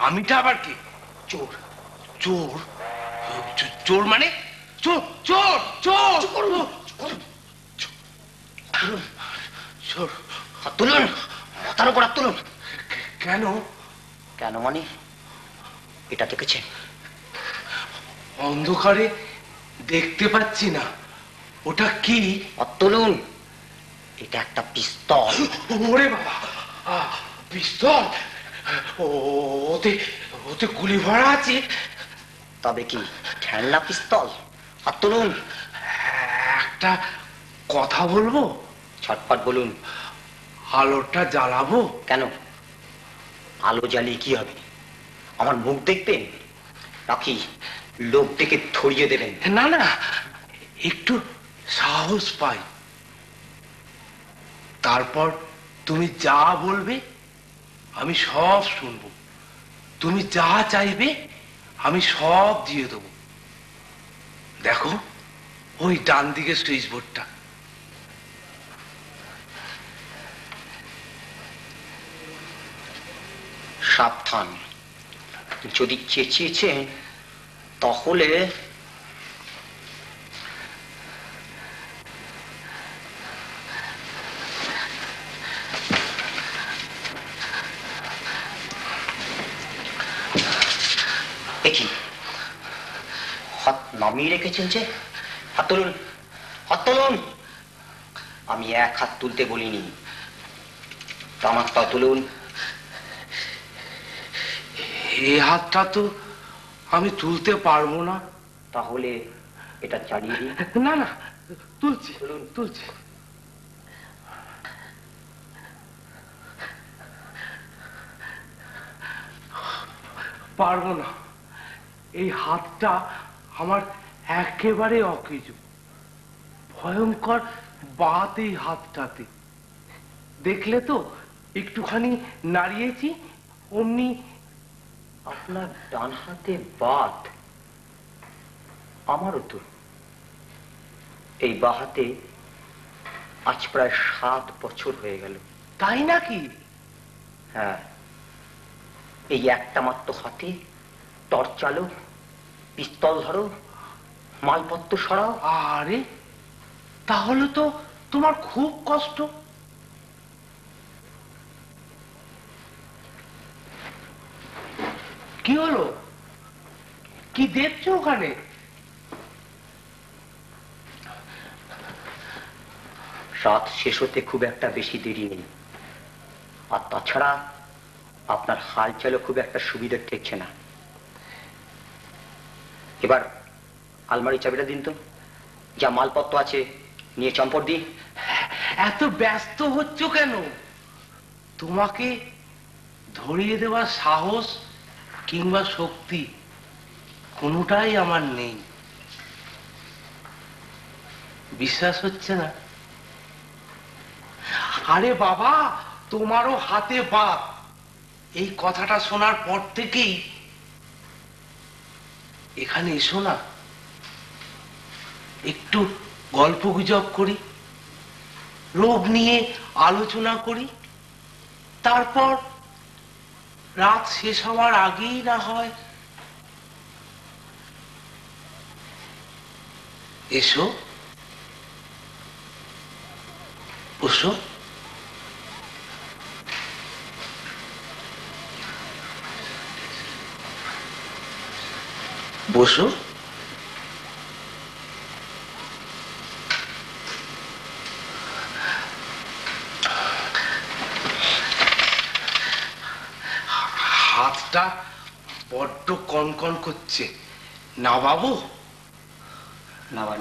আমিটা আবার কি? চোর চোর চোর মানে চোর চোর চোর চোর তুলুন, মাথার উপর তুলুন। কেন? কেন মানে এটা দেখেছেন? অন্ধকারে দেখতে পাচ্ছি না, ওটা কি? তুলুন, এটা একটা পিস্তল। ওরে বাবা, পিস্তল? ওতে ওতে গুলি ভরা আছে। তবে কি ঠেলনা পিস্তল? হাত তুলুন। একটা কথা বলবো? ছটফট বলুন। আলোটা জ্বালাবো? কেন? আলো জ্বালিয়ে কি হবে? আমার মুখ দেখবেন নাকি লোক ডেকে ধরিয়ে দেবেন? না না, একটু সাহস পাই। তারপর তুমি যা বলবে আমি সব শুনবো। তুমি যা চাইবে আমি সব দিয়ে দেবো। দেখো ওই ডান দিকে সুইচ বোর্ডটা। সাবধান, যদি চেঁচিয়েছে তাহলে দেখি। হাত নামিয়ে রেখেছেন যে, হাত তুলুন, হাত তুলুন। আমি এক হাত তুলতে বলিনি, তামাকটা তুলুন। এই হাতটা তো আমি তুলতে পারবো না। তাহলে এটা চালিয়ে দিন। না না, তুলছি তুলছি। পারবো না, এই হাতটা আমার একেবারে অকেজো। ভয়ঙ্কর বাত এই হাতটাতে। দেখলে তো একটুখানি নাড়িয়েছি অমনি। আপনার ডান হাতে বাত, আমারও তো। এই বা হাতে আজ প্রায় 7 বছর হয়ে গেল। তাই নাকি? হ্যাঁ, এই একটা মাত্র হাতে টর্চ চালো, পিস্তল ধরো, মালপত্র সরাও। আরে তাহলে তো তোমার খুব কষ্ট। কি হলো? কি দেখছো ওখানে? রাত শেষ হতে খুব একটা বেশি দেরি নেই। আর তাছাড়া আপনার হাল চালও খুব একটা সুবিধা ঠেকছে না। এবার আলমারি চাবিটা দিন তো, যা মালপত্র আছে নিয়ে চম্পট দিই। এত ব্যস্ত হচ্ছ কেন? তোমাকে ধরিয়ে দেওয়ার সাহস কিংবা শক্তি কোনোটাই আমার নেই। বিশ্বাস হচ্ছে না? আরে বাবা, তোমারও হাতে বাত। এই কথাটা শোনার পর থেকেই এখানে এসো না, একটু গল্প গুজব করি, রোগ নিয়ে আলোচনা করি। তারপর রাত শেষ হওয়ার আগেই না হয় এসো, বসো। বসো। হাতটা বড্ড কনকন করছে, নাবাবো? নাবান।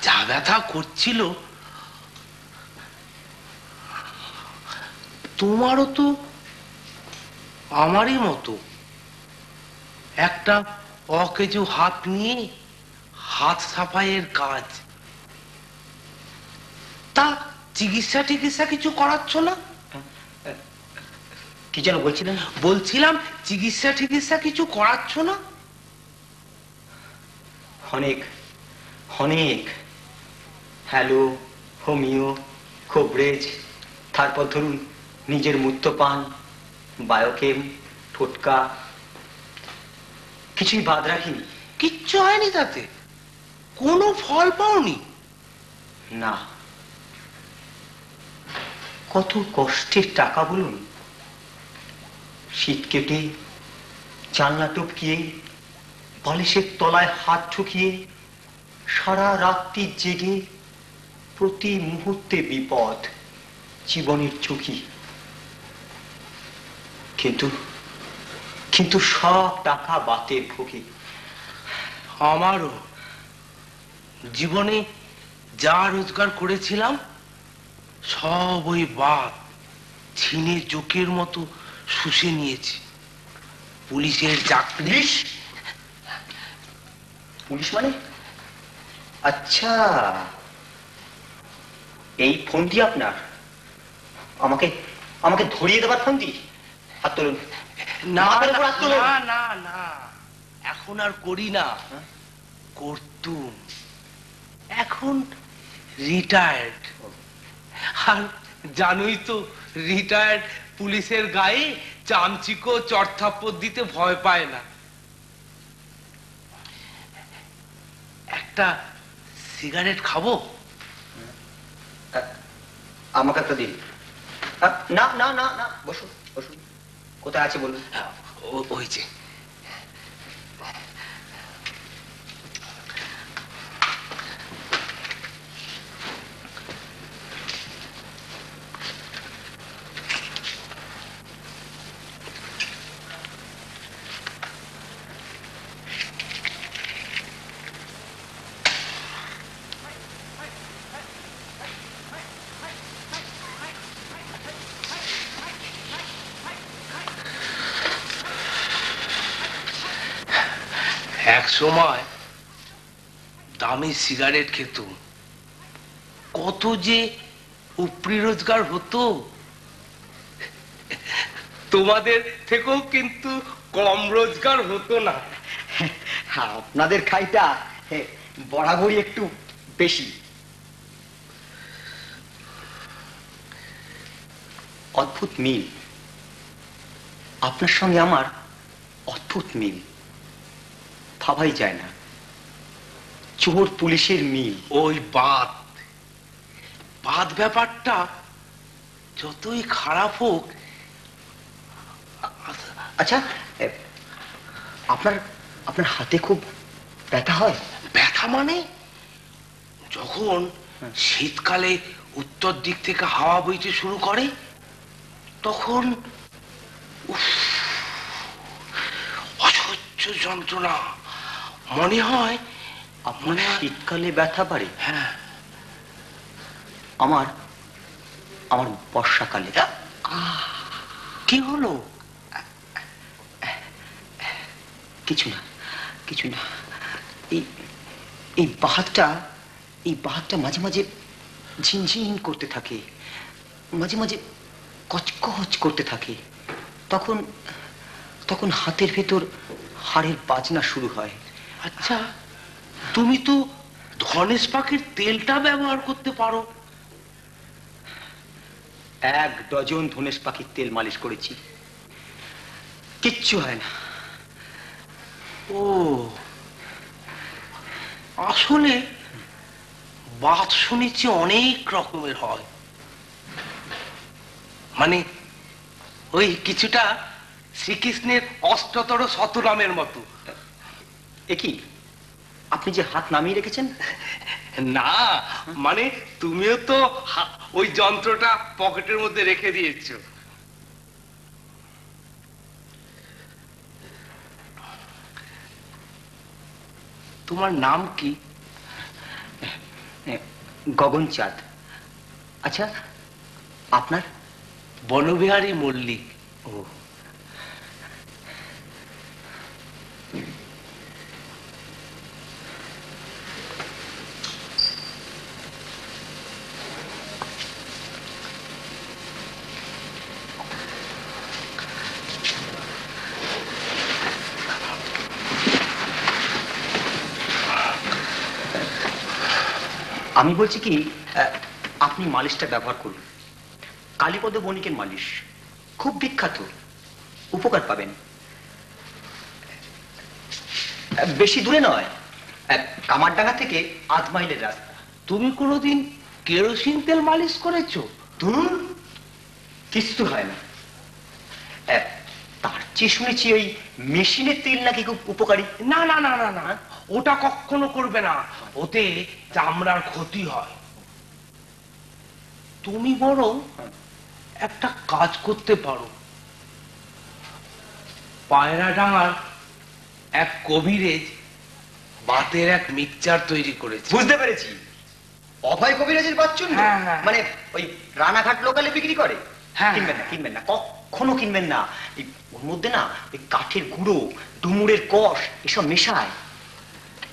যা ব্যথা করছিল। তোমারও তো আমারই মতো একটা অকেজো হাত নিয়ে হাত সাফাইয়ের কাজ। তা চিকিৎসা টিকিৎসা কিছু করাচ্ছ না? কি যেন বলছিলেন? বলছিলাম চিকিৎসা টিকিৎসা কিছু করাচ্ছ না? অনেক অনেক হ্যালো, হোমিও, কোবরেজ, তারপর ধরুন নিজের মূত্রপান, বায়োকেম, টোটকা, কিছুই বাদ রাখিনি। কিচ্ছু হয়নি তাতে? কোনো ফল পাওনি? না। কত কষ্টের টাকা বলুন। শীত কেটে, জানলা টপকিয়ে, বালিশের তলায় হাত ঠুকিয়ে, সারা রাত্রি জেগে, প্রতি মুহূর্তে বিপদ, জীবনের ঝুঁকি। কিন্তু কিন্তু সব টাকা বাতের ভোগে। আমারও জীবনে যা রোজগার করেছিলাম সব ওই বাত ছিনে জোকের মতো শুষে নিয়েছি। পুলিশের চাকরি। পুলিশ মানে? আচ্ছা, এই ফোনটি আপনার? আমাকে আমাকে ধরিয়ে দেবার ফোনটি? হাত তুলুন। না মাথার উপর না হাত তুলুন। না না না, এখন আর করি না, করতুম। এখন রিটায়ার্ড। আর জানোই তো, রিটায়ার্ড পুলিশের গায়ে চামচিকো চড়থাপ্পড় দিতে ভয় পায় না। একটা সিগারেট খাবো? আমাকে একটা দিন। না না না না, বসুন বসুন। কোথায় আছে বলুন? ওই যে। এক সময় দামি সিগারেট খেতুম, কত যে উপরি রোজগার হতো। তোমাদের থেকেও কিন্তু কম রোজগার হতো না। আপনাদের খাইটা বরাবরই একটু বেশি। অদ্ভুত মিল আপনার সঙ্গে আমার, অদ্ভুত মিল, ভাবাই যায় না। চোর পুলিশের মিল। ওই বাদ বাদ ব্যাপারটা যতই খারাপ হোক। আচ্ছা, আপনার আপনার হাতে খুব ব্যথা হয়? ব্যথা মানে? যখন শীতকালে উত্তর দিক থেকে হাওয়া বইতে শুরু করে, তখন অসহ্য যন্ত্রণা। মনে হয় আপনার শীতকালে ব্যথা বাড়ে? হ্যাঁ। আমার আমার বর্ষাকালে। কি হলো? কিছু না, কিছু না। এই এই বাহাতটা মাঝে মাঝে ঝিনঝিন করতে থাকে, মাঝে মাঝে কচকচ করতে থাকে। তখন তখন হাতের ভেতর হাড়ের বাজনা শুরু হয়। আচ্ছা, তুমি তো ধনেশ পাখির তেলটা ব্যবহার করতে পারো। 1 ডজন ধনেশ পাখির তেল মালিশ করেছি, কিচ্ছু হয় না। ও, আসলে বাত শুনেছি অনেক রকমের হয়, মানে ওই কিছুটা শ্রীকৃষ্ণের অষ্টতর শতনামের মতো। কি, আপনি যে হাত নামিয়ে রেখেছেন? না, মানে তুমিও তো ওই যন্ত্রটা পকেটের মধ্যে রেখে দিয়েছো। তোমার নাম কি? গগন চাঁদ। আচ্ছা, আপনার? বনবিহারী মল্লিক। ও, আমি বলছি কি, আপনি মালিশটা ব্যবহার করুন। কালীপদ বণিকের মালিশ, খুব বিখ্যাত, উপকার পাবেন। বেশি দূরে নয়, কামারডাঙ্গা থেকে 8 মাইলের রাস্তা। তুমি কোনোদিন কেরোসিন তেল মালিশ করেছো? ধরুন, কিছু হয় না। তার চেয়ে শুনেছি ওই মেশিনের তেল নাকি খুব উপকারী। না না না না না, ওটা কখনো করবে না, ওতে চামড়ার ক্ষতি হয়। তুমি বরং একটা কাজ করতে পারো। পায়রাডাঙ্গার এক কবিরেজ বাতের এক মিক্সচার তৈরি করেছে। বুঝতে পেরেছি, অভয় কবিরাজের বাচ্চন। হ্যাঁ, হ্যাঁ। মানে ওই রানাঘাট লোকালে বিক্রি করে। হ্যাঁ, কিনবেন না, কিনবেন না, কখনো কিনবেন না। ওর মধ্যে না ওই কাঠের গুঁড়ো, ডুমুরের কষ এসব মেশায়।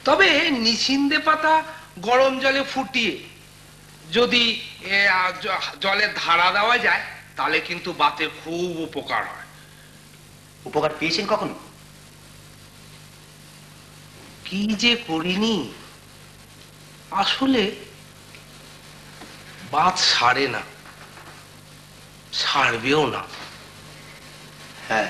তবে নিছিন্দে পাতা গরম জলে ফুটিয়ে যদি জলে ধারা দেওয়া যায় তাহলে কিন্তু বাতের খুব উপকার হয়। উপকার পেয়েছেন কখনো? কি যে করিনি, আসলে বাত সারে না, সারবেও না। হ্যাঁ,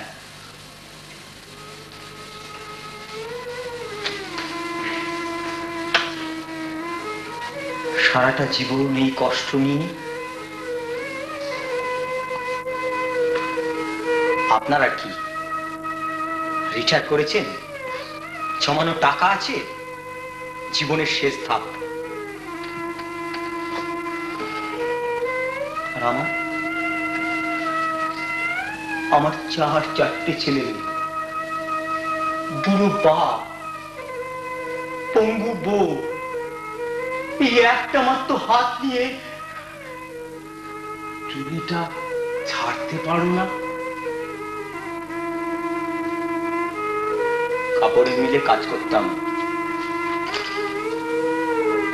সারাটা জীবন এই কষ্ট নিয়ে আপনারা কি রিটায়ার করেছেন? জমানো টাকা আছে, জীবনের শেষ ধাপ। আর আমার চারটে ছেলে, বুড়ো বাপ, পঙ্গু বউ, এই একটা মাত্র হাত নিয়ে চুরিটা ছাড়তে পারো না? কাপড়ের মিলে কাজ করতাম,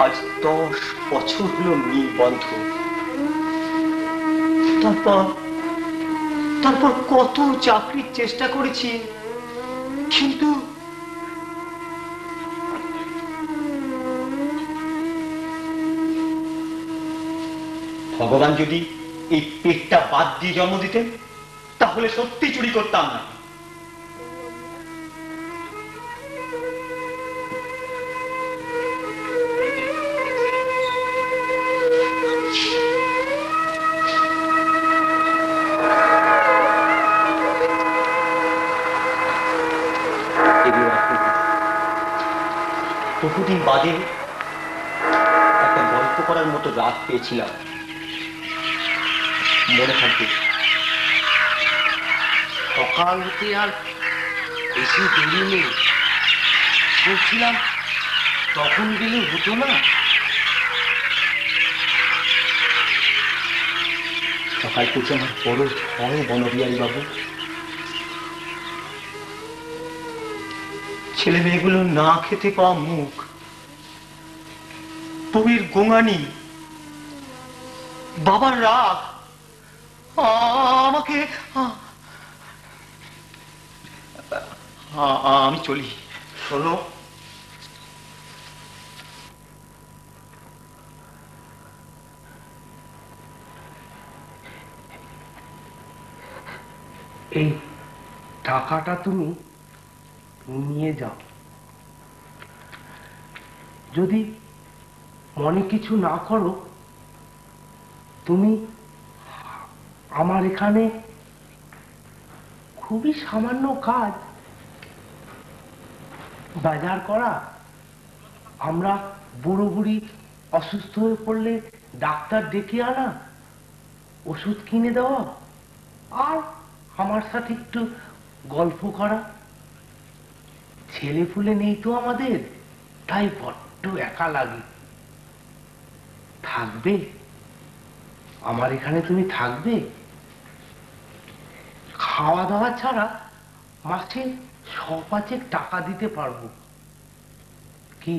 আজ 10 বছর হলো মিল বন্ধ। তারপর কত চাকরির চেষ্টা করেছি, কিন্তু ভগবান যদি এই পেটটা বাদ দিয়ে জন্ম দিতেন তাহলে সত্যি চুরি করতাম না। বহুদিন বাদে একটা গল্প করার মতো রাত পেয়েছিলাম, মনে থাকবে। সকাল হতে আর বেশি দেরি নেই, বলছিলাম তখন গেলে হতো না? সকাল থেকে আমার বড় ভয় বনবিহারী বাবু। ছেলে মেয়েগুলো না খেতে পাওয়া মুখ, বউয়ের গোঙানি, বাবার রাগ, আমাকে আমি চলি। শোনো, এই টাকাটা তুমি নিয়ে যাও। যদি মনে কিছু না করো, তুমি আমার এখানে খুবই সামান্য কাজ, বাজার করা, আমরা বুড়ো বুড়ি অসুস্থ হয়ে পড়লে ডাক্তার ডেকে আনা, ওষুধ কিনে দেওয়া, আর আমার সাথে একটু গল্প করা। ছেলে ফুলে নেই তো আমাদের, তাই বড্ড একা লাগে। থাকবে? আমার এখানে তুমি থাকবে? খাওয়া দাওয়া ছাড়া মাসে 100-5 টাকা দিতে পারবো। কি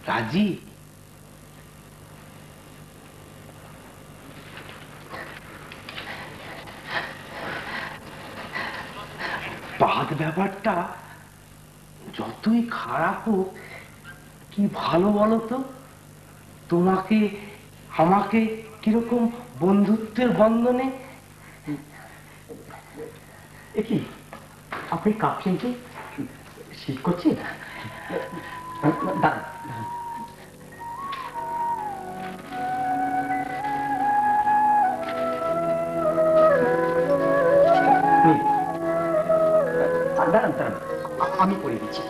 রাজি? বাদ ব্যাপারটা যতই খারাপ হোক, কি ভালো বলো তো? তোমাকে আমাকে কিরকম বন্ধুত্বের বন্ধনে। কি আপনি কাঁপছেন কি? শীত করছে? দাঁড়ান, দাঁড়ান, আমি পড়ে দিচ্ছি।